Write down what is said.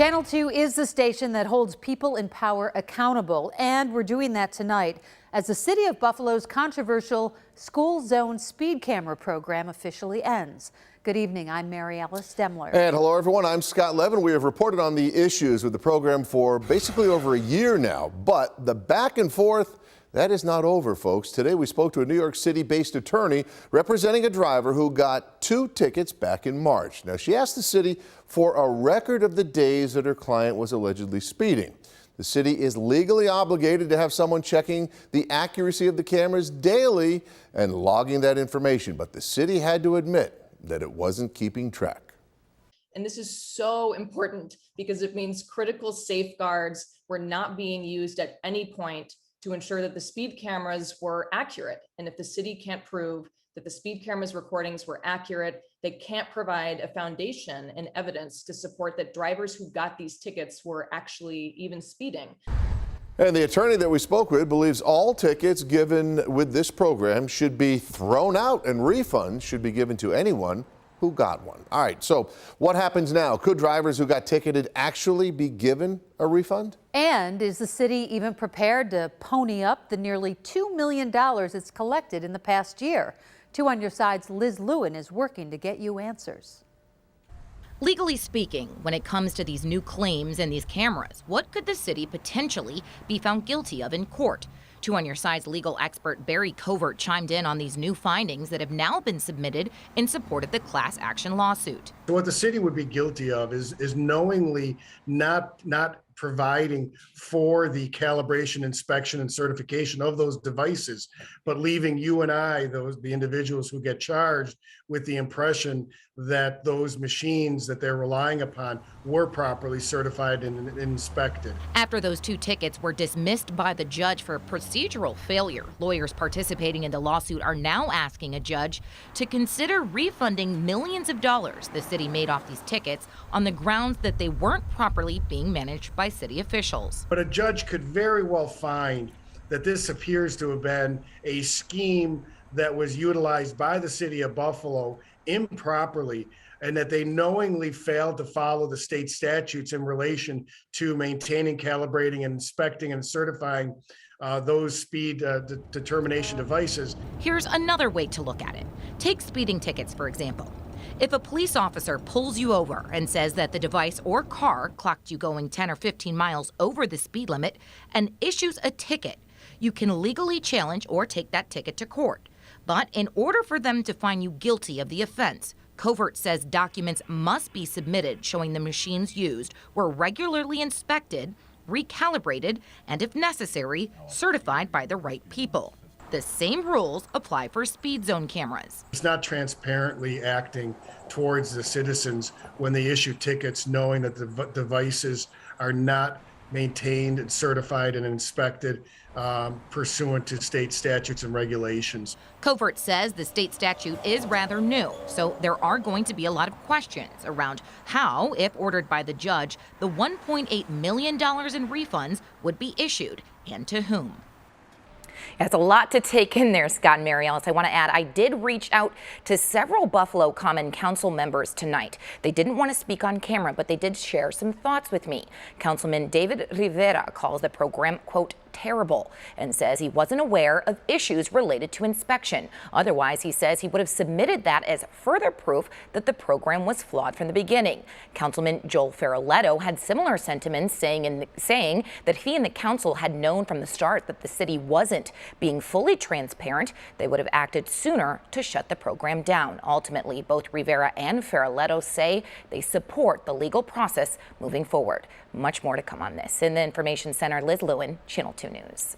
Channel 2 is the station that holds people in power accountable, and we're doing that tonight as the City of Buffalo's controversial school zone speed camera program officially ends. Good evening, I'm Mary Alice Demler. And hello everyone, I'm Scott Levin. We have reported on the issues with the program for basically over a year now, but the back and forth, that is not over, folks. Today we spoke to a New York City-based attorney representing a driver who got 2 tickets back in March. Now, she asked the city for a record of the days that her client was allegedly speeding. The city is legally obligated to have someone checking the accuracy of the cameras daily and logging that information, but the city had to admit that it wasn't keeping track. And this is so important because it means critical safeguards were not being used at any point to ensure that the speed cameras were accurate. And if the city can't prove that the speed cameras recordings were accurate, they can't provide a foundation and evidence to support that drivers who got these tickets were actually even speeding. And the attorney that we spoke with believes all tickets given with this program should be thrown out and refunds should be given to anyone who got one. All right, so what happens now? Could drivers who got ticketed actually be given a refund? And is the city even prepared to pony up the nearly $2 million it's collected in the past year? 2 on Your Side's Liz Lewin is working to get you answers. Legally speaking, when it comes to these new claims and these cameras, what could the city potentially be found guilty of in court? 2 on Your Side's legal expert Barry Covert chimed in on these new findings that have now been submitted in support of the class action lawsuit. What the city would be guilty of is knowingly not providing for the calibration, inspection, and certification of those devices, but leaving you and I, the individuals who get charged, with the impression that those machines that they're relying upon were properly certified and inspected. After those 2 tickets were dismissed by the judge for procedural failure, lawyers participating in the lawsuit are now asking a judge to consider refunding millions of dollars the city made off these tickets on the grounds that they weren't properly being managed by city officials. But a judge could very well find that this appears to have been a scheme that was utilized by the city of Buffalo improperly, and that they knowingly failed to follow the state statutes in relation to maintaining, calibrating, and inspecting and certifying those speed determination devices. Here's another way to look at it. Take speeding tickets, for example. If a police officer pulls you over and says that the device or car clocked you going 10 or 15 miles over the speed limit and issues a ticket, you can legally challenge or take that ticket to court. But in order for them to find you guilty of the offense, Covert says documents must be submitted showing the machines used were regularly inspected, recalibrated, and if necessary, certified by the right people. The same rules apply for speed zone cameras. It's not transparently acting towards the citizens when they issue tickets knowing that the devices are not maintained and certified and inspected pursuant to state statutes and regulations. Covert says the state statute is rather new, so there are going to be a lot of questions around how, if ordered by the judge, the $1.8 million in refunds would be issued and to whom. It's a lot to take in there, Scott and Mary Alice. I want to add, I did reach out to several Buffalo Common Council members tonight. They didn't want to speak on camera, but they did share some thoughts with me. Councilman David Rivera calls the program, quote, terrible, and says he wasn't aware of issues related to inspection. Otherwise, he says he would have submitted that as further proof that the program was flawed from the beginning. Councilman Joel Ferraletto had similar sentiments, saying that he and the council had known from the start that the city wasn't being fully transparent. They would have acted sooner to shut the program down. Ultimately, both Rivera and Ferraletto say they support the legal process moving forward. Much more to come on this. In the Information Center, Liz Lewin, Channel 2 News.